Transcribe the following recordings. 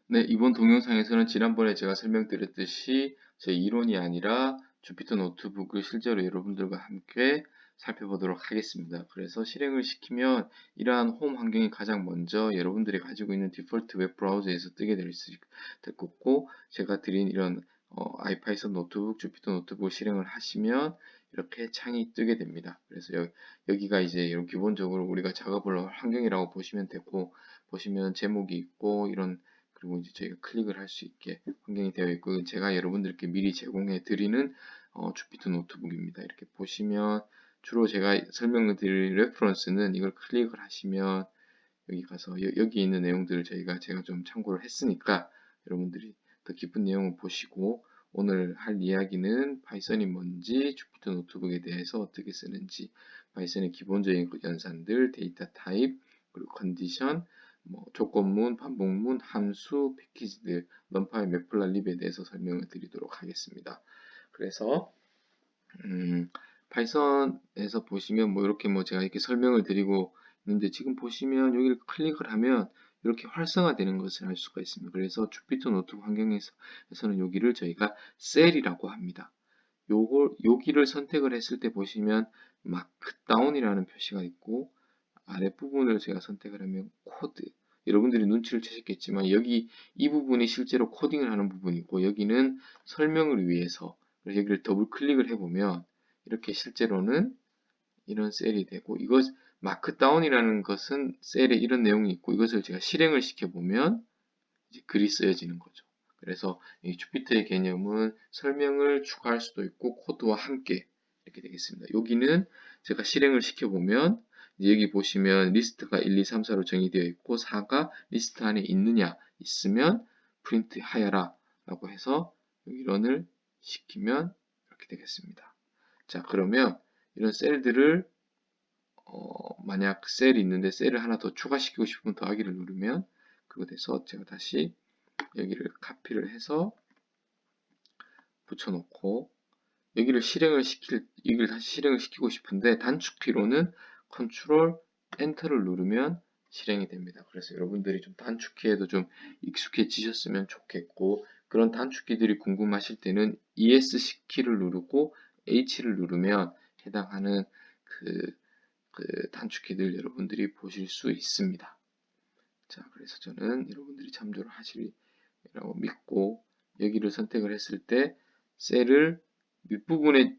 네, 이번 동영상에서는 지난번에 제가 설명드렸듯이 제 이론이 아니라 주피터 노트북을 실제로 여러분들과 함께 살펴보도록 하겠습니다. 그래서 실행을 시키면 이러한 홈 환경이 가장 먼저 여러분들이 가지고 있는 디폴트 웹 브라우저에서 뜨게 될 거고, 제가 드린 이런 아이파이썬 노트북, 주피터 노트북 실행을 하시면 이렇게 창이 뜨게 됩니다. 그래서 여기가 이제 기본적으로 우리가 작업을 할 환경이라고 보시면 되고, 보시면 제목이 있고 그리고 이제 저희가 클릭을 할 수 있게 환경이 되어 있고, 제가 여러분들께 미리 제공해 드리는 주피터 노트북입니다. 이렇게 보시면 주로 제가 설명을 드릴 레퍼런스는 이걸 클릭을 하시면 여기 가서 여기 있는 내용들을 제가 좀 참고를 했으니까 여러분들이 더 깊은 내용을 보시고, 오늘 할 이야기는 파이썬이 뭔지, 주피터 노트북에 대해서 어떻게 쓰는지, 파이썬의 기본적인 연산들, 데이터 타입, 그리고 컨디션, 조건문, 반복문, 함수, 패키지들, 넌파일, 매플라, 립에 대해서 설명을 드리도록 하겠습니다. 그래서 파이썬에서 보시면 이렇게 제가 이렇게 설명을 드리고 있는데, 지금 보시면 여기를 클릭을 하면 이렇게 활성화되는 것을 알 수가 있습니다. 그래서 주피터 노트북 환경에서는 여기를 저희가 셀이라고 합니다. 여기를 선택을 했을 때 보시면 마크다운이라는 표시가 있고, 아랫부분을 제가 선택을 하면 코드, 여러분들이 눈치를 채셨겠지만 이 부분이 실제로 코딩을 하는 부분이고, 여기는 설명을 위해서, 그래서 여기를 더블 클릭을 해보면 이렇게 실제로는 이런 셀이 되고, 이것 마크다운이라는 것은 셀에 이런 내용이 있고, 이것을 제가 실행을 시켜보면 이제 글이 쓰여지는 거죠. 그래서 이 주피터의 개념은 설명을 추가할 수도 있고 코드와 함께 이렇게 되겠습니다. 여기는 제가 실행을 시켜보면 여기 보시면 리스트가 1, 2, 3, 4로 정의되어 있고 4가 리스트 안에 있느냐, 있으면 프린트 하여라 라고 해서 여기 런을 시키면 이렇게 되겠습니다. 자, 그러면 이런 셀들을 만약 셀이 있는데 셀을 하나 더 추가시키고 싶으면 더하기를 누르면 그거 돼서 제가 다시 여기를 카피를 해서 붙여놓고, 여기를 다시 실행을 시키고 싶은데 단축키로는 컨트롤 엔터를 누르면 실행이 됩니다. 그래서 여러분들이 좀 단축키에도 좀 익숙해지셨으면 좋겠고, 그런 단축키들이 궁금하실 때는 ES 키를 누르고 H를 누르면 해당하는 그 단축키들 여러분들이 보실 수 있습니다. 자, 그래서 저는 여러분들이 참조를 하시리라고 믿고, 여기를 선택을 했을 때 셀을 윗부분에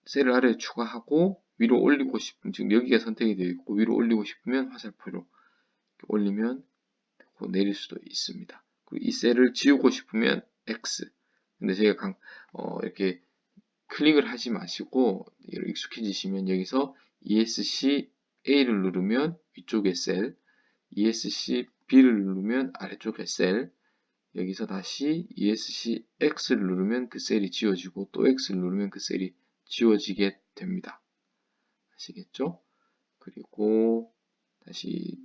셀을 아래에 추가하고 위로 올리고 싶으면, 지금 여기가 선택이 되어 있고 위로 올리고 싶으면 화살표로 올리면 되고 내릴 수도 있습니다. 그리고 이 셀을 지우고 싶으면 X. 근데 제가 이렇게 클릭을 하지 마시고 익숙해지시면 여기서 ESC A를 누르면 위쪽의 셀, ESC B를 누르면 아래쪽의 셀, 여기서 다시 ESC X를 누르면 그 셀이 지워지고 또 X를 누르면 그 셀이 지워지게 됩니다. 아시겠죠? 그리고 다시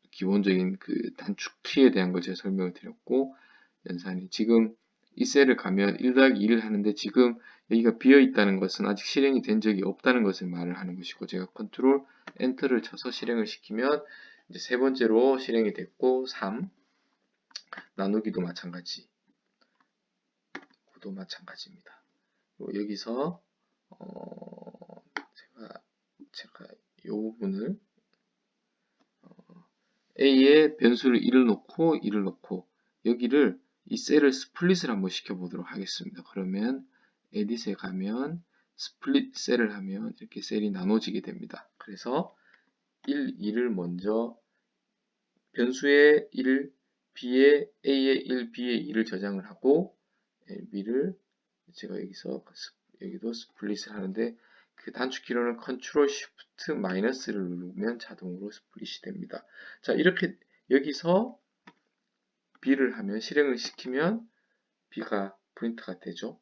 기본적인 그 단축키에 대한 걸 제가 설명을 드렸고, 연산이 지금 이 셀을 가면 1 더하기 2를 하는데 지금 여기가 비어 있다는 것은 아직 실행이 된 적이 없다는 것을 말을 하는 것이고, 제가 컨트롤 엔터를 쳐서 실행을 시키면 이제 세 번째로 실행이 됐고, 3 나누기도 마찬가지, 도 마찬가지입니다. 여기서 제가 이 부분을 A에 변수를 1을 놓고 2를 놓고 여기를 이 셀을 스플릿을 한번 시켜보도록 하겠습니다. 그러면 에딧에 가면 스플릿 셀을 하면 이렇게 셀이 나눠지게 됩니다. 그래서 1, 2를 먼저 변수에 1, B에 A에 1, B에 2를 저장을 하고 B를 제가 여기도 스플릿을 하는데, 그 단축키로는 컨트롤 쉬프트 마이너스를 누르면 자동으로 스플릿이 됩니다. 자, 이렇게 여기서 B를 하면 실행을 시키면 B가 프린트가 되죠.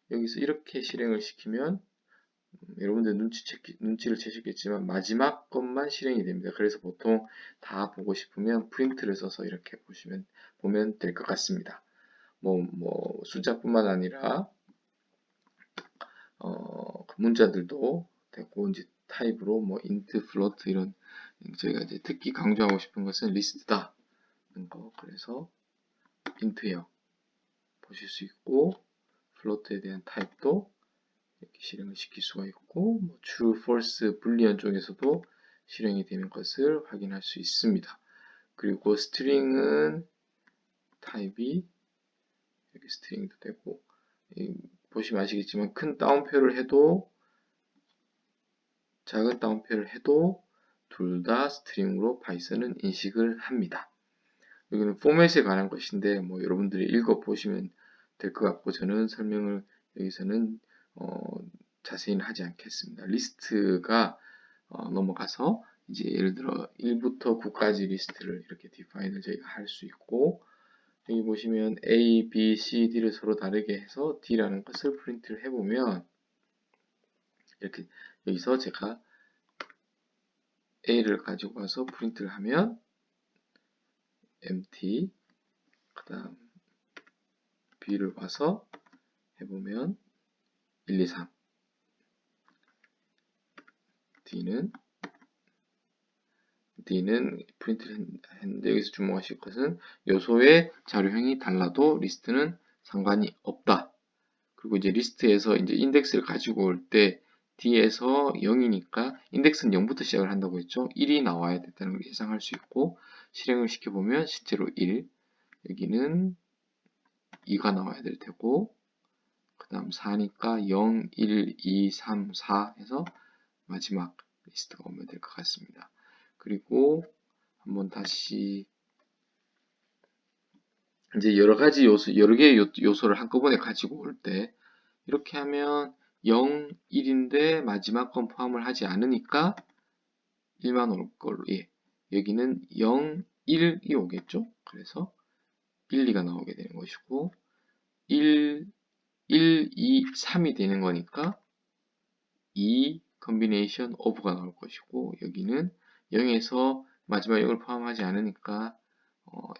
여기서 이렇게 실행을 시키면 여러분들 눈치를 채셨겠지만 마지막 것만 실행이 됩니다. 그래서 보통 다 보고 싶으면 프린트를 써서 이렇게 보면 될 것 같습니다. 숫자뿐만 아니라 문자들도 되고, 이제 타입으로 int, float 이런, 저희가 이제 특히 강조하고 싶은 것은 리스트다 거. 그래서 int요. 보실 수 있고 float에 대한 타입도 이렇게 실행을 시킬 수가 있고 뭐 true, false, boolean 쪽에서도 실행이 되는 것을 확인할 수 있습니다. 그리고 string은 타입이 여기 string도 되고 보시면 아시겠지만 큰 따옴표를 해도 작은 따옴표를 해도 둘 다 스트링으로 파이썬은 인식을 합니다. 여기는 포맷에 관한 것인데 뭐 여러분들이 읽어보시면 될 것 같고 저는 설명을 여기서는 자세히는 하지 않겠습니다. 리스트가 넘어가서 이제 예를 들어 1부터 9까지 리스트를 이렇게 디파인을 저희가 할 수 있고 여기 보시면 A, B, C, D를 서로 다르게 해서 D라는 것을 프린트를 해보면 이렇게 여기서 제가 A를 가지고 와서 프린트를 하면 empty 그 다음 B를 와서 해보면 1, 2, 3 D는 프린트를 했는데 여기서 주목하실 것은 요소의 자료형이 달라도 리스트는 상관이 없다. 그리고 이제 리스트에서 이제 인덱스를 가지고 올 때 D에서 0이니까 인덱스는 0부터 시작을 한다고 했죠. 1이 나와야 된다는 걸 예상할 수 있고 실행을 시켜보면 실제로 1 여기는 2가 나와야 될 테고 그 다음 4니까 0, 1, 2, 3, 4 해서 마지막 리스트가 오면 될 것 같습니다. 그리고 한번 다시 이제 여러 가지 요소, 여러 개의 요소를 한꺼번에 가지고 올 때 이렇게 하면 0, 1인데 마지막 건 포함을 하지 않으니까 1만 올 걸로 예. 여기는 0, 1이 오겠죠. 그래서 1, 2가 나오게 되는 것이고 1, 2, 3이 되는 거니까 2 combination of가 나올 것이고 여기는 0에서 마지막 0을 포함하지 않으니까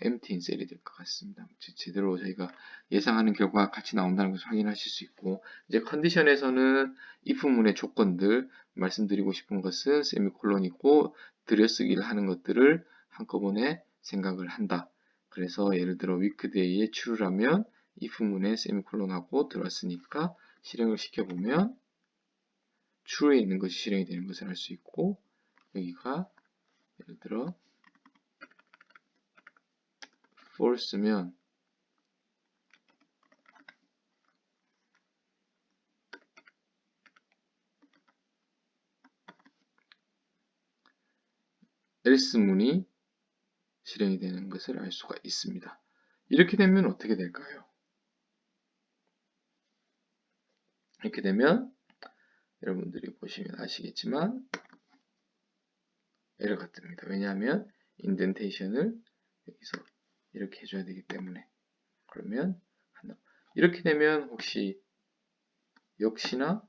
empty 셀이 될 것 같습니다. 제대로 저희가 예상하는 결과가 같이 나온다는 것을 확인하실 수 있고 이제 컨디션에서는 if문의 조건들 말씀드리고 싶은 것은 세미콜론이고 들여쓰기를 하는 것들을 한꺼번에 생각을 한다. 그래서 예를 들어 weekday에 true라면 if문에 세미콜론하고 들어왔으니까 실행을 시켜보면 true에 있는 것이 실행이 되는 것을 알 수 있고 여기가 예를 들어 false면 else문이 실행이 되는 것을 알 수가 있습니다. 이렇게 되면 어떻게 될까요? 이렇게 되면 여러분들이 보시면 아시겠지만 에러가 뜹니다. 왜냐하면 인덴테이션을 여기서 이렇게 해줘야 되기 때문에 그러면 이렇게 되면 혹시 역시나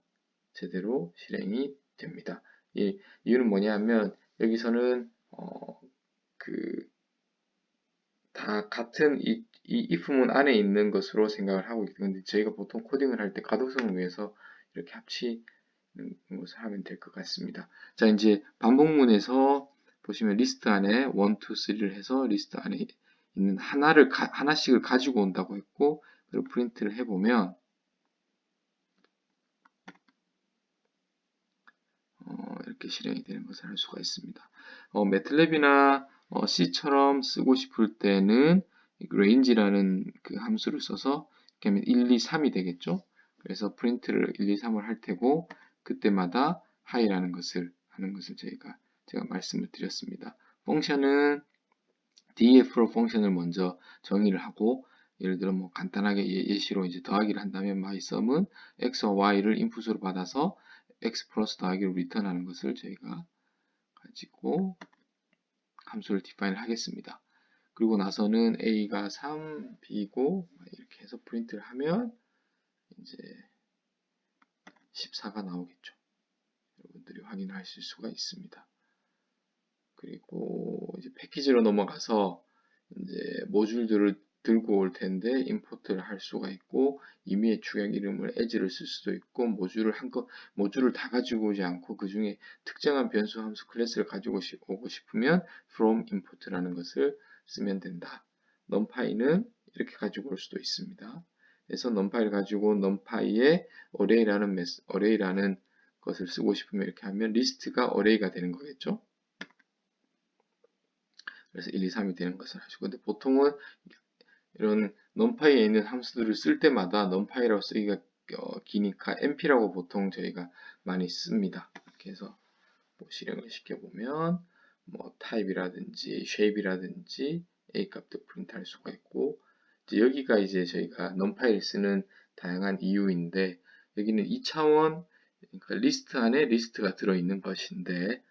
제대로 실행이 됩니다. 이 이유는 뭐냐면 여기서는 다 같은 이 if문 안에 있는 것으로 생각을 하고 있기 때문에 저희가 보통 코딩을 할 때 가독성을 위해서 이렇게 합치는 것을 하면 될 것 같습니다. 자, 이제 반복문에서 보시면 리스트 안에 1, 2, 3를 해서 리스트 안에 있는 하나씩을 가지고 온다고 했고 그리고 프린트를 해보면 이렇게 실행이 되는 것을 알 수가 있습니다. 매틀랩이나 C처럼 쓰고 싶을 때는 range라는 그 함수를 써서 이렇게 하면 1, 2, 3이 되겠죠. 그래서 프린트를 1, 2, 3을 할 테고 그때마다 high라는 것을 하는 것을 제가 말씀을 드렸습니다. 펑션은 def로 펑션을 먼저 정의를 하고 예를 들어 뭐 간단하게 예시로 이제 더하기를 한다면 mySum은 x와 y를 인풋으로 받아서 x 플러스 더하기를 리턴하는 것을 저희가 가지고 함수를 디파인을 하겠습니다. 그리고 나서는 a가 3, b고 이렇게 해서 프린트를 하면 이제 14가 나오겠죠. 여러분들이 확인을 하실 수가 있습니다. 그리고 이제 패키지로 넘어가서 이제 모듈들을 들고 올 텐데 임포트를 할 수가 있고 임의의 축약 이름을 as를 쓸 수도 있고 모듈을 다 가지고 오지 않고 그 중에 특정한 변수 함수 클래스를 가지고 오고 싶으면 from import라는 것을 쓰면 된다. numpy는 이렇게 가지고 올 수도 있습니다. 그래서 numPy를 가지고 numpy에 array라는 것을 쓰고 싶으면 이렇게 하면 리스트가 array가 되는 거겠죠. 그래서 1, 2, 3이 되는 것을 하시고, 근데 보통은 이런 numpy에 있는 함수들을 쓸 때마다 numpy라고 쓰기가 기니까 np라고 보통 저희가 많이 씁니다. 이렇게 해서 뭐 실행을 시켜보면 뭐 type이라든지 shape이라든지 a 값도 프린트할 수가 있고, 이제 여기가 이제 저희가 numpy를 쓰는 다양한 이유인데, 여기는 2차원 그러니까 리스트 안에 리스트가 들어있는 것인데,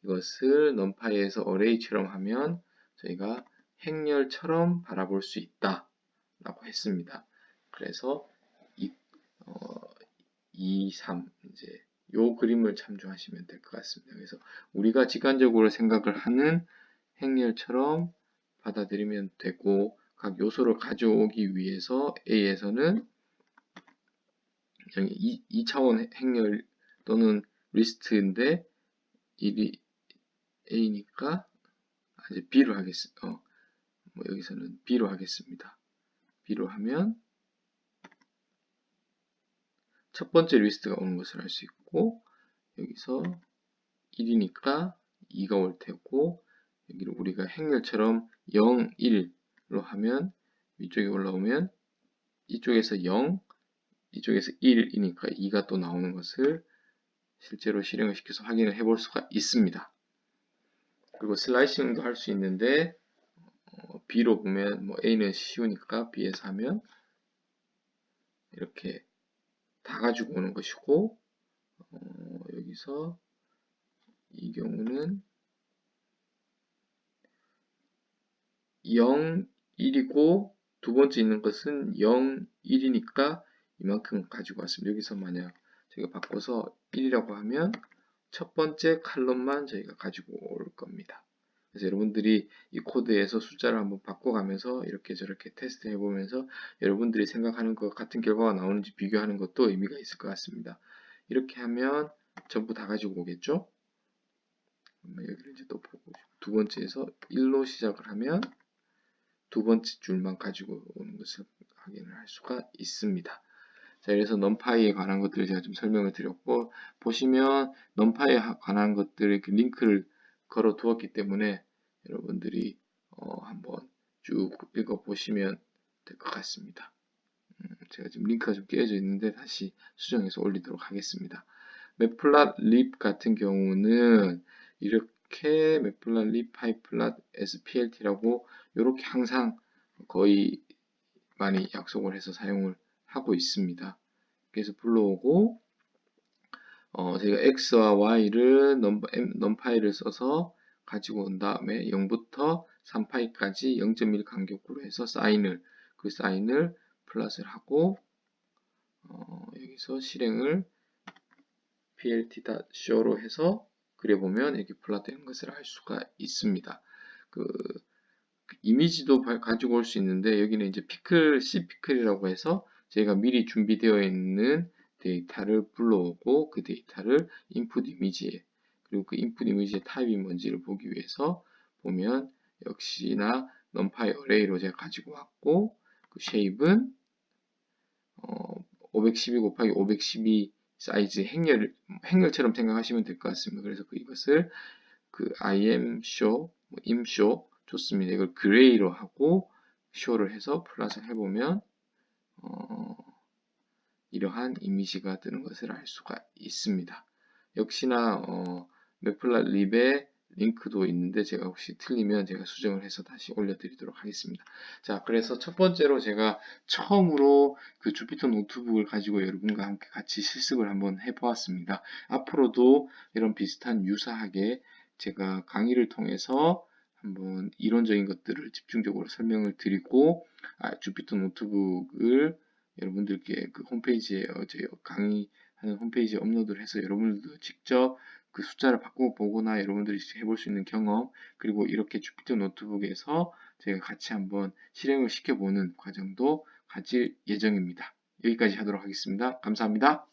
이것을 numpy에서 array처럼 하면 저희가 행렬처럼 바라볼 수 있다 라고 했습니다. 그래서 2, 3 이제 요 그림을 참조하시면 될 것 같습니다. 그래서 우리가 직관적으로 생각을 하는 행렬처럼 받아들이면 되고, 각 요소를 가져오기 위해서 A에서는 2차원 행렬 또는 리스트인데 1이 A니까 이제 B로 하겠습니다. 뭐 여기서는 B로 하겠습니다. B로 하면 첫 번째 리스트가 오는 것을 알 수 있고, 여기서 1이니까 2가 올 테고, 여기를 우리가 행렬처럼 0, 1로 하면 위쪽에 올라오면 이쪽에서 0, 이쪽에서 1이니까 2가 또 나오는 것을 실제로 실행을 시켜서 확인을 해볼 수가 있습니다. 그리고 슬라이싱도 할 수 있는데 B로 보면 뭐 A는 쉬우니까 B에서 하면 이렇게 다 가지고 오는 것이고, 여기서 이 경우는 0, 1이고 두 번째 있는 것은 0, 1이니까 이만큼 가지고 왔습니다. 여기서 만약 저희가 바꿔서 1이라고 하면 첫 번째 칼럼만 저희가 가지고 올 겁니다. 그래서 여러분들이 이 코드에서 숫자를 한번 바꿔가면서 이렇게 저렇게 테스트 해보면서 여러분들이 생각하는 것 같은 결과가 나오는지 비교하는 것도 의미가 있을 것 같습니다. 이렇게 하면 전부 다 가지고 오겠죠? 여기를 이제 또 보고 두 번째에서 1로 시작을 하면 두 번째 줄만 가지고 오는 것을 확인을 할 수가 있습니다. 자, 그래서 numpy에 관한 것들을 제가 좀 설명을 드렸고, 보시면 numpy에 관한 것들을 이렇게 링크를 걸어 두었기 때문에 여러분들이 한번 쭉 읽어 보시면 될 것 같습니다. 제가 지금 링크가 좀 깨져 있는데 다시 수정해서 올리도록 하겠습니다. matplotlib 같은 경우는 이렇게 matplotlib pyplot splt라고 이렇게 항상 거의 많이 약속을 해서 사용을 하고 있습니다. 그래서 불러오고 저희가 x와 y를 numpy를 써서 가지고 온 다음에 0부터 3파이까지 0.1 간격으로 해서 그 사인을 플러스를 하고 여기서 실행을 plt.show로 해서 그려보면 이렇게 플롯되는 것을 알 수가 있습니다. 그 이미지도 가지고 올 수 있는데 여기는 이제 C 피클이라고 해서 저희가 미리 준비되어 있는 데이터를 불러오고 그 데이터를 인풋 이미지에, 그리고 그 인풋 이미지의 타입이 뭔지를 보기 위해서 보면 역시나 numpy array로 제가 가지고 왔고, 그 shape은 512 곱하기 512 사이즈 행렬처럼 생각하시면 될 것 같습니다. 그래서 이것을 imshow, imshow 좋습니다. 이걸 그레이로 하고 show를 해서 플러스 해보면 이러한 이미지가 뜨는 것을 알 수가 있습니다. 역시나 matplotlib에 링크도 있는데 제가 혹시 틀리면 제가 수정을 해서 다시 올려드리도록 하겠습니다. 자, 그래서 첫 번째로 제가 처음으로 그 주피터 노트북을 가지고 여러분과 함께 같이 실습을 한번 해보았습니다. 앞으로도 이런 비슷한 유사하게 제가 강의를 통해서 한번 이론적인 것들을 집중적으로 설명을 드리고, 주피터 노트북을 여러분들께 그 홈페이지에 저희 강의하는 홈페이지에 업로드를 해서 여러분들도 직접 그 숫자를 바꾸고 보거나 여러분들이 해볼 수 있는 경험, 그리고 이렇게 주피터 노트북에서 제가 같이 한번 실행을 시켜보는 과정도 가질 예정입니다. 여기까지 하도록 하겠습니다. 감사합니다.